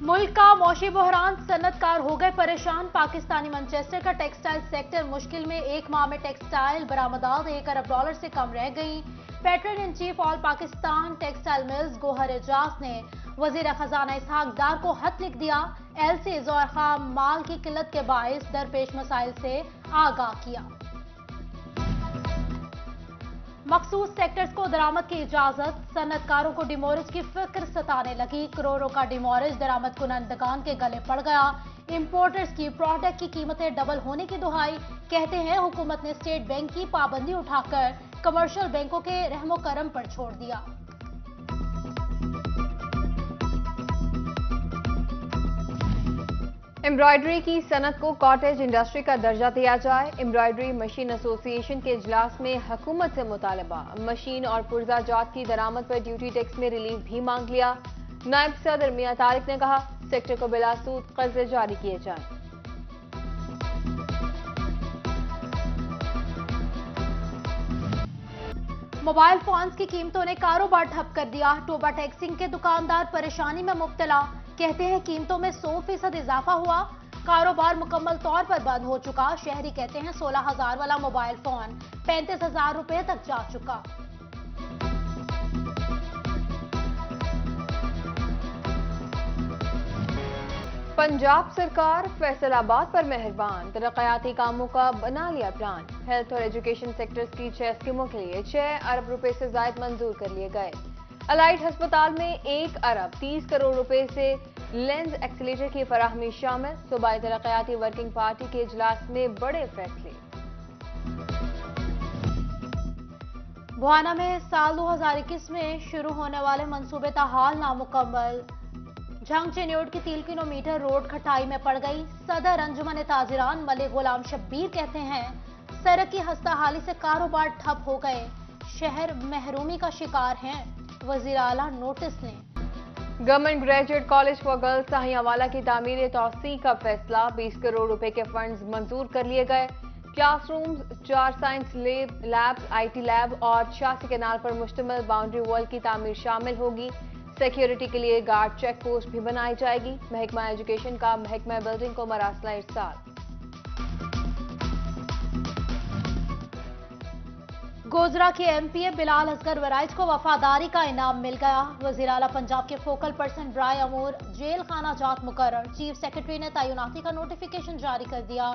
मुल्क का मौशी बहरान, सनतकार हो गए परेशान। पाकिस्तानी मैनचेस्टर का टेक्सटाइल सेक्टर मुश्किल में। एक माह में टेक्सटाइल बरामदात $1 अरब से कम रह गई। Patron in chief all Pakistan textile mills Gohar Ejaz ने वजीर खजाना इसहाक डार को खत लिख दिया। एलसीज और खाम माल की किल्लत के बायस दरपेश मसाइल से आगाह किया। मखसूस सेक्टर्स को दरामद की इजाजत, सनतकारों को डिमोरेज की फिक्र सताने लगी। करोड़ों का डिमोरेज दरामद कुनंदगान के गले पड़ गया। इंपोर्टर्स की प्रोडक्ट की कीमतें डबल होने की दुहाई। कहते हैं हुकूमत ने स्टेट बैंक की पाबंदी उठाकर कमर्शियल बैंकों के रहमो करम पर छोड़ दिया। एम्ब्रॉयडरी की सनत को कॉटेज इंडस्ट्री का दर्जा दिया जाए। एम्ब्रॉयडरी मशीन एसोसिएशन के इजलास में हुकूमत से मुतालबा। मशीन और पुर्जा जात की दरामद पर ड्यूटी टैक्स में रिलीफ भी मांग लिया। नायब सदर मियां तारिक ने कहा, सेक्टर को बिलासूद कर्जे जारी किए जाएं। मोबाइल फोन्स की कीमतों ने कारोबार ठप कर दिया। टोबा टैक्सिंग के दुकानदार परेशानी में मुब्तला। कहते हैं कीमतों में 100% इजाफा हुआ। कारोबार मुकम्मल तौर पर बंद हो चुका। शहरी कहते हैं 16,000 वाला मोबाइल फोन 35,000 रुपए तक जा चुका। पंजाब सरकार फैसलाबाद पर मेहरबान। तरक्याती कामों का बना लिया प्लान। हेल्थ और एजुकेशन सेक्टर्स की 6 स्कीमों के लिए 6 अरब रुपए से ज्यादा मंजूर कर लिए गए। अलाइट अस्पताल में 1 अरब 30 करोड़ रुपए से लेंस एक्सीलेटर की फराहमी शामिल। सूबाई तरक्याती वर्किंग पार्टी के इजलास में बड़े फैसले। बुहाना में साल 2021 में शुरू होने वाले मंसूबे ताहाल नामुकम्मल। झंग चेन्योड की 3 किलोमीटर रोड खटाई में पड़ गई। सदर अंजुमन ताजिरान मलिक गुलाम शब्बीर कहते हैं, सड़क की हस्ताहाली से कारोबार ठप हो गए। शहर महरूमी का शिकार हैं। वजीर आला नोटिस लें। Government graduate college for girls Sahiyawala की तामीर तौसी का फैसला। 20 करोड़ रुपए के फंड्स मंजूर कर लिए गए। Classrooms, 4 science lab, IT lab और 86 केनाल पर मुश्तमिल बाउंड्री वॉल की तामीर शामिल होगी। सिक्योरिटी के लिए गार्ड चेक पोस्ट भी बनाई जाएगी। महकमा एजुकेशन का महकमा बिल्डिंग को मरासला इरसाल। गोजरा के MPA बिलाल असगर वराइज को वफादारी का इनाम मिल गया। वजीर आला पंजाब के फोकल पर्सन ब्राय अमूर जेल खाना जात मुकर्रर। चीफ सेक्रेटरी ने तैनाती का नोटिफिकेशन जारी कर दिया।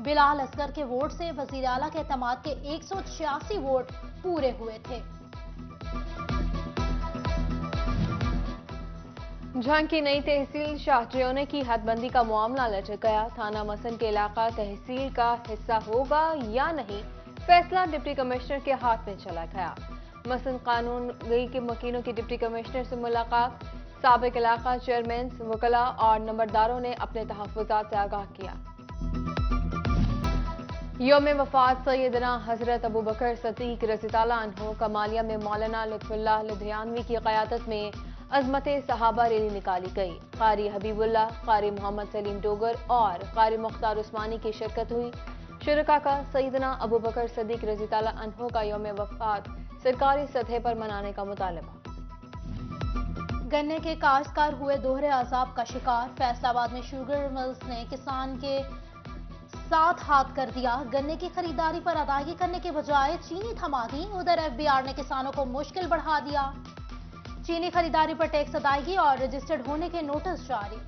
बिलाल असगर के वोट से वजीर आला के एतमाद के 186 वोट पूरे हुए थे। झंग की नई तहसील शाहजयोने की हदबंदी का मामला लटक गया। थाना मसन के इलाका तहसील का हिस्सा होगा या नहीं, फैसला डिप्टी कमिश्नर के हाथ में चला गया। मसन कानून गई के मकीनों की डिप्टी कमिश्नर से मुलाकात। साबिक इलाका चेयरमैन, वकला और नंबरदारों ने अपने तहफ्फुजात से आगाह किया। यौम वफात सैयदना हजरत अबू बकर सदीक रज़ी ताला अन्हु कमालिया में मौलाना लुत्फुल्लाह लुधियानवी की क़यादत में अज़मत सहाबा रैली निकाली गई। कारी हबीबुल्लाह, कारी मोहम्मद सलीम डोगर और कारी मुख्तार उस्मानी की शिरकत हुई। शुरका का सैयदना अबू बकर सदीक रज़ी ताला अन्हु का यौम वफात सरकारी सतह पर मनाने का मुतालबा। गन्ने के काश्तकार हुए दोहरे अजाब का शिकार। फैसलाबाद में शुगर मिल्स ने किसान के साथ हाथ कर दिया। गन्ने की खरीदारी पर अदायगी करने के बजाय चीनी थमा दी। उधर FBR ने किसानों को मुश्किल बढ़ा दिया। चीनी खरीदारी पर टैक्स अदायगी और रजिस्टर्ड होने के नोटिस जारी।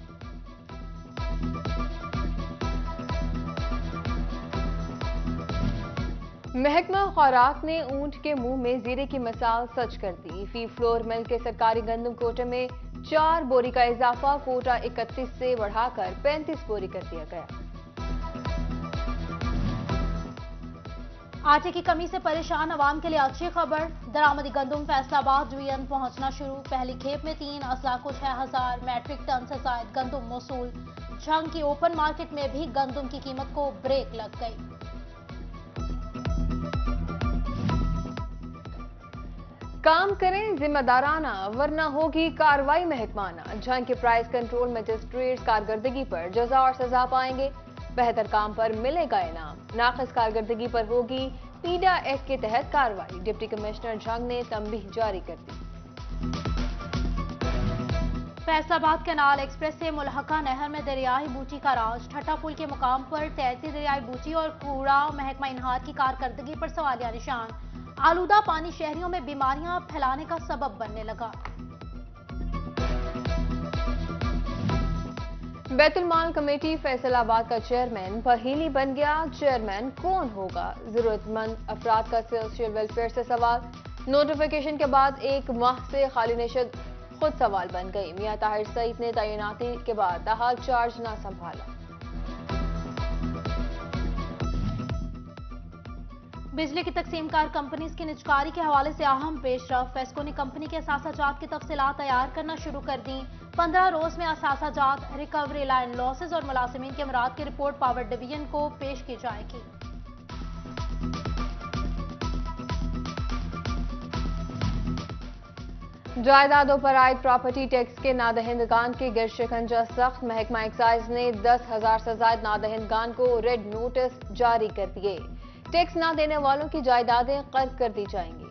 महकमा खुराक ने ऊंट के मुंह में जीरे की मिसाल सच कर दी। फी फ्लोर मिल के सरकारी गंदम कोटे में 4 बोरी का इजाफा। कोटा 31 से बढ़ाकर 35 बोरी कर दिया गया। आटे की कमी से परेशान अवाम के लिए अच्छी खबर। दरामदी गंदम फैसलाबाद डिवीजन पहुंचना शुरू। पहली खेप में 3 अज़ला को 6,000 मैट्रिक टन से जायद गंदम मौसूल। झंग की ओपन मार्केट में भी गंदम की कीमत को ब्रेक लग गई। काम करें जिम्मेदाराना वरना होगी कार्रवाई महकमाना। झंग के प्राइस कंट्रोल मजिस्ट्रेट कारकर्दगी पर जजा और सजा पाएंगे। बेहतर काम पर मिलेगा इनाम। नाक़िस कारकर्दगी पर होगी पीडा एक्ट के तहत कार्रवाई। डिप्टी कमिश्नर झंग ने तंबीह जारी कर दी। फैसलाबाद कैनाल एक्सप्रेस से मुल्हका नहर में दरियाई बूटी का राज। ठट्टा पुल के मुकाम पर तैरती दरियाई बूटी और कूड़ा महकमा इनहार की कारकर्दगी पर सवालिया निशान। आलूदा पानी शहरियों में बीमारियां फैलाने का सबब बनने लगा। बैतुल-माल कमेटी फैसलाबाद का चेयरमैन पहेली बन गया। चेयरमैन कौन होगा? जरूरतमंद अफराद का सोशल वेलफेयर से सवाल। नोटिफिकेशन के बाद 1 माह से खाली नशद खुद सवाल बन गई। मियां ताहिर सईद ने तैनाती के बाद ताहाल चार्ज ना संभाला। बिजली की तकसीमकार कंपनीज की निजकारी के हवाले से अहम पेशरफ। फेस्को ने कंपनी के असासाजात की तफसीलात तैयार करना शुरू कर दी। 15 रोज में असासाजात, रिकवरी, लाइन लॉसेज और मुलाजिमीन के अमराद की रिपोर्ट पावर डिवीजन को पेश की जाएगी। जायदादों पर आयद प्रॉपर्टी टैक्स के नादहिंदगान के गिर शिकंजा सख्त। महकमा एक्साइज ने 10,000 से ज्यादा नादहिंदगान को रेड नोटिस जारी कर दिए। टैक्स ना देने वालों की जायदादें कर्क कर दी जाएंगी।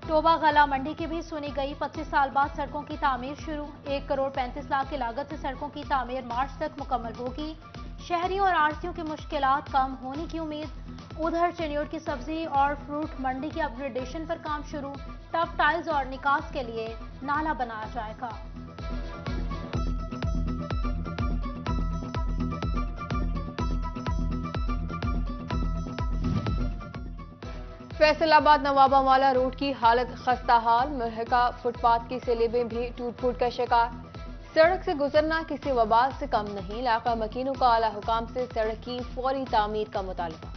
टोबा गला मंडी की भी सुनी गई। 25 साल बाद सड़कों की तामीर शुरू। 1 करोड़ 35 लाख की लागत से सड़कों की तामीर मार्च तक मुकम्मल होगी। शहरियों और आरसियों की मुश्किलात कम होने की उम्मीद। उधर चिन्योट की सब्जी और फ्रूट मंडी की अपग्रेडेशन पर काम शुरू। टफ टाइल्स और निकास के लिए नाला बनाया जाएगा। फैसलाबाद नवाबावाला रोड की हालत खस्ताहाल। मुल्हका फुटपाथ की स्लेबें भी टूट फूट का शिकार। सड़क से गुजरना किसी वबाल से कम नहीं। इलाका मकीनों का आला हुकाम से सड़क की फौरी तामीर का मुतालबा।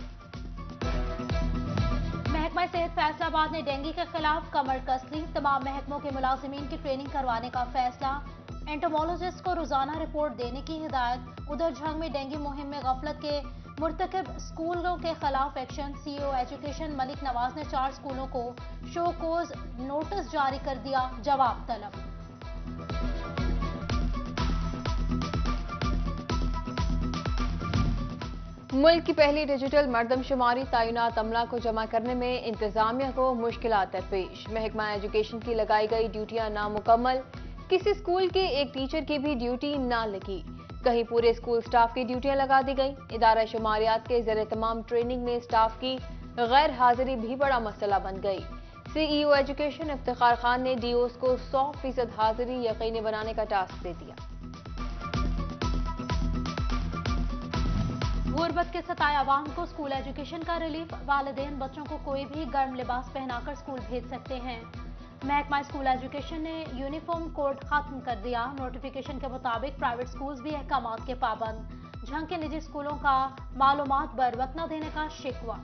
महकमा सेहत फैसलाबाद ने डेंगू के खिलाफ कमर कस ली। तमाम महकमों के मुलाजिमीन की ट्रेनिंग करवाने का फैसला। एंटोमोलॉजिस्ट को रोजाना रिपोर्ट देने की हिदायत। उधर झंग में डेंगू मुहिम में गफलत के मुर्तकिब स्कूलों के खिलाफ action. CEO education Malik Nawaz ने 4 स्कूलों को शो कोज नोटिस जारी कर दिया। जवाब तलब। मुल्क की पहली डिजिटल मरदमशुमारी तैनात अमला को जमा करने में इंतजामिया को मुश्किलात दरपेश। महकमा एजुकेशन की लगाई गई ड्यूटियां नामुकम्मल। किसी स्कूल के एक टीचर की भी ड्यूटी ना लगी। कहीं पूरे स्कूल स्टाफ की ड्यूटियां लगा दी गई। इदारा शुमारियात के ज़ेरे तमाम ट्रेनिंग में स्टाफ की गैर हाजिरी भी बड़ा मसला बन गई। सीईओ एजुकेशन इफ्तिखार खान ने डीओस को 100% हाजिरी यकीनी बनाने का टास्क दे दिया। गुर्बत के सताए अवाम को स्कूल एजुकेशन का रिलीफ। वालिदैन बच्चों को कोई भी गर्म लिबास पहनाकर स्कूल भेज सकते हैं। महकमा स्कूल एजुकेशन ने यूनिफॉर्म कोड खत्म कर दिया। नोटिफिकेशन के मुताबिक प्राइवेट स्कूल्स भी अहकामात के पाबंद। झंग के निजी स्कूलों का मालूमात बरवक्त न देने का शिकवा।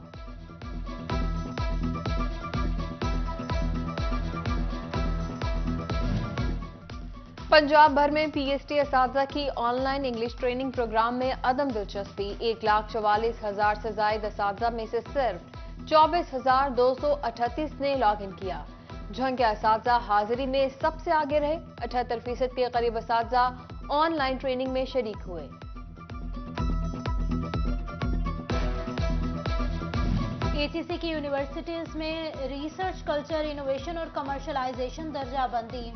पंजाब भर में पीएसटी असातिज़ा की ऑनलाइन इंग्लिश ट्रेनिंग प्रोग्राम में अदम दिलचस्पी। 1,44,000 से ज्यादा असातिज़ा में से सिर्फ 24,238 ने लॉग इन किया। झंग के असातिज़ा हाजिरी में सबसे आगे रहे। 78% के करीब असातिज़ा ऑनलाइन ट्रेनिंग में शरीक हुए। एचईसी की यूनिवर्सिटीज में रिसर्च कल्चर, इनोवेशन और कमर्शलाइजेशन दर्जाबंदी।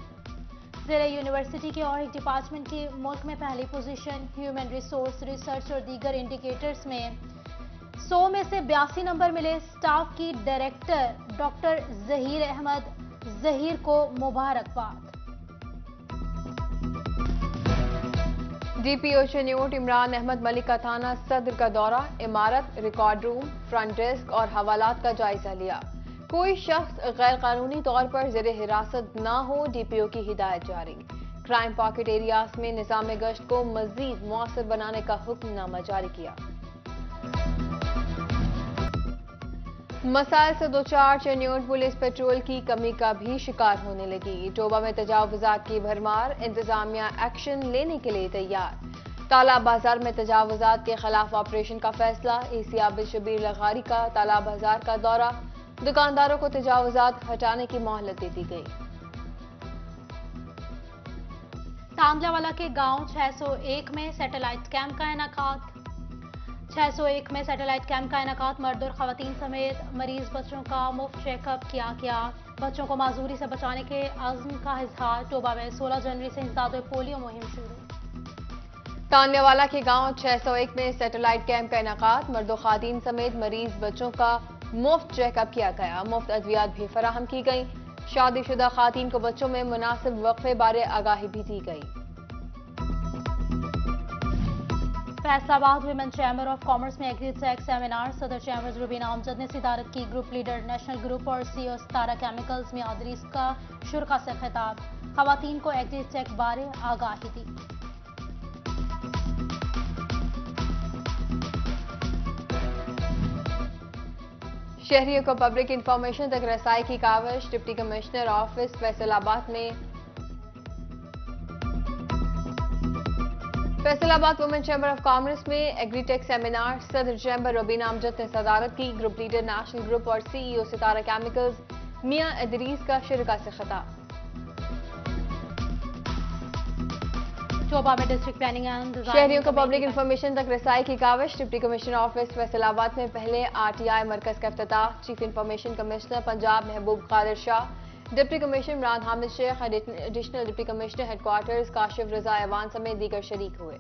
ज़ेरे यूनिवर्सिटी के और एक डिपार्टमेंट की मुल्क में पहली पोजीशन। ह्यूमन रिसोर्स, रिसर्च और दीगर इंडिकेटर्स में 100 में से 82 नंबर मिले। स्टाफ की डायरेक्टर डॉक्टर जहीर अहमद जहीर को मुबारकबाद। डीपीओ चिन्योट इमरान अहमद मलिक का थाना सदर का दौरा। इमारत, रिकॉर्ड रूम, फ्रंट डेस्क और हवालात का जायजा लिया। कोई शख्स गैर कानूनी तौर पर ज़ेरे हिरासत न हो, डीपीओ की हिदायत जारी। क्राइम पॉकेट एरियाज में निज़ाम गश्त को मजीद मौसर बनाने का हुक्मनामा जारी किया। मसाइल से दो चार चिन्योट पुलिस पेट्रोल की कमी का भी शिकार होने लगी। टोबा में तजावुजात की भरमार। इंतजामिया एक्शन लेने के लिए तैयार। तालाब बाजार में तजावुजात के खिलाफ ऑपरेशन का फैसला। एसी आबिद शबीर लगारी का तालाब बाजार का दौरा। दुकानदारों को तजावुजात हटाने की मोहलत दे दी गई। तांदलावाला के गांव 601 में सैटेलाइट कैंप का इनेकाद। 601 में सैटेलाइट कैंप का इनेकात, मर्द और खवातीन समेत मरीज बच्चों का मुफ्त चेकअप किया गया। बच्चों को माजूरी से बचाने के अज़्म का इजहार। टोबा में 16 जनवरी से इंसदाद पोलियो मुहिम शुरू। तान्यावाला के गांव 601 में सैटेलाइट कैंप का इनेकात, मर्द और खवातीन समेत मरीज बच्चों का मुफ्त चेकअप किया गया। मुफ्त अद्वियात भी फराहम की गई। शादीशुदा खवातीन को बच्चों में मुनासिब वक्फे बारे आगाही भी दी गई। Faisalabad women chamber of commerce में एग्रीटेक सेमिनार, सदर चैम्बर्स रुबीना अमजद ने सिदारत की। ग्रुप लीडर नेशनल ग्रुप और सीईओ सितारा केमिकल्स में आदरीस का शुरा से खिताब, खवातीन को एग्रीटेक बारे आगाही दी। शहरियों को पब्लिक इंफॉर्मेशन तक रसाई की काविश, डिप्टी कमिश्नर ऑफिस फैसलाबाद में। Faisalabad women chamber of commerce में एग्रीटेक सेमिनार, सदर चैम्बर रुबीना अमजद ने सदारत की। ग्रुप लीडर नेशनल ग्रुप और सीईओ सितारा केमिकल्स मियां इदरीस का शिरका से खिताब। टोबा में डिस्ट्रिक्ट प्लानिंग एंड शहरियों को पब्लिक इंफॉर्मेशन तक रसाई की काविश, डिप्टी कमिश्नर ऑफिस फैसलाबाद में पहले आरटीआई मरकज का इफ्तिताह। Chief information commissioner Punjab Mehboob Qadir Shah, deputy commissioner Imran Hamid Sheikh, additional deputy commissioner headquarters Kashif Raza ऐवान समेत दीगर शरीक हुए।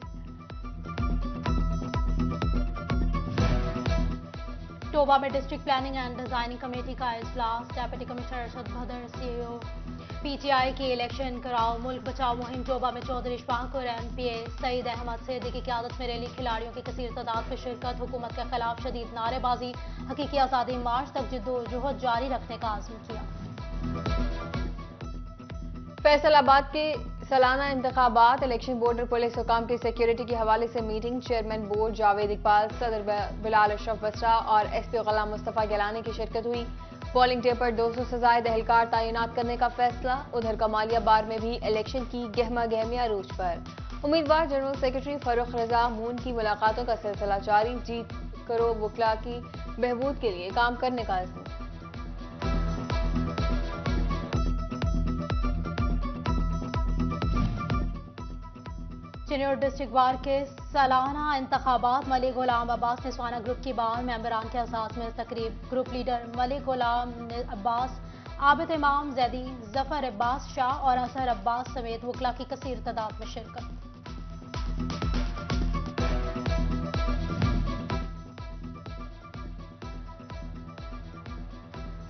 टोबा में district planning and designing committee का इजलास, deputy commissioner Arshad Bhadar, CEO PTI की इलेक्शन कराओ, मुल्क बचाओ मुहिम। टोबा में चौधरी शाह और एमपीए सईद अहमद सैदी की क़यादत में रैली, खिलाड़ियों की कसीर तादाद में शिरकत। हुकूमत के खिलाफ शदीद नारेबाजी, हकीकी आज़ादी मार्च तक जिद्दोजहद जारी रखने का आज़म किया। फैसलाबाद के सालाना इंतखाबात, इलेक्शन बोर्ड और पुलिस हुकाम की सिक्योरिटी के हवाले से meeting. Chairman board Javed Iqbal, सदर बिलाल अशरफ बसरा और एसपी गुलाम मुस्तफा गिलानी की शिरकत हुई। पोलिंग डे पर 200 से ज्यादा एहलकार तैनात करने का फैसला। उधर कमालिया बार में भी इलेक्शन की गहमा गहमियां अरूज पर। उम्मीदवार जनरल सेक्रेटरी फरूख रजा मून की मुलाकातों का सिलसिला जारी। जीत करो वकला की बहबूद के लिए काम करने का अज़्म। चिन्नौर डिस्ट्रिक्ट बार के सालाना इंतखाबात, मलिक गुलाम अब्बास निस्वाना ग्रुप की बार मेंबरान के असास में तकरीब। ग्रुप लीडर मलिक गुलाम अब्बास, आबिद इमाम जैदी, जफर अब्बास शाह और असर अब्बास समेत वकला की कसीर तादाद में शिरकत।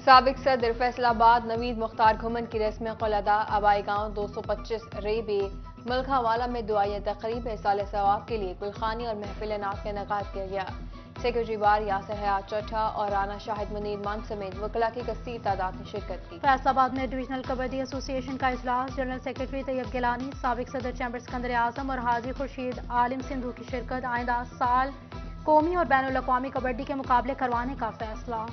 साबिक सदर फैसलाबाद नवीद मुख्तार घुमन की रस्म क़ुलअदा, आबाई गांव 225 रेबे मलखावाला में दुआया तकरीब साल सवाब के लिए गुलखानी और महफिल नात का इनेकाद किया गया। सेक्रेटरी बार यासर हयात चट्ठा और राना शाहिद मुनीर मान समेत वकला की कसीर तादाद में शिरकत की। फैसलाबाद में डिविजनल कबड्डी एसोसिएशन का इजलास, जनरल सेक्रेटरी तैयब गिलानी, साबिक सदर चैम्बर सिकंदर आजम और हाजी खुर्शीद आलिम सिंधु की शिरकत। आइंदा साल कौमी और बैनुल अक़वामी कबड्डी के मुकाबले करवाने का फैसला।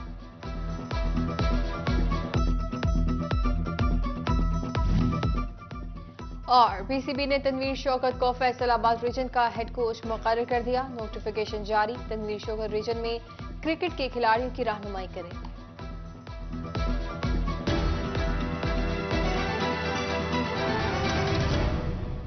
और पीसीबी ने तनवीर शौकत को फैसलाबाद रीजन का हेड कोच मुकर्रर कर दिया। नोटिफिकेशन जारी, तनवीर शौकत रीजन में क्रिकेट के खिलाड़ियों की रहनुमाई करेंगे।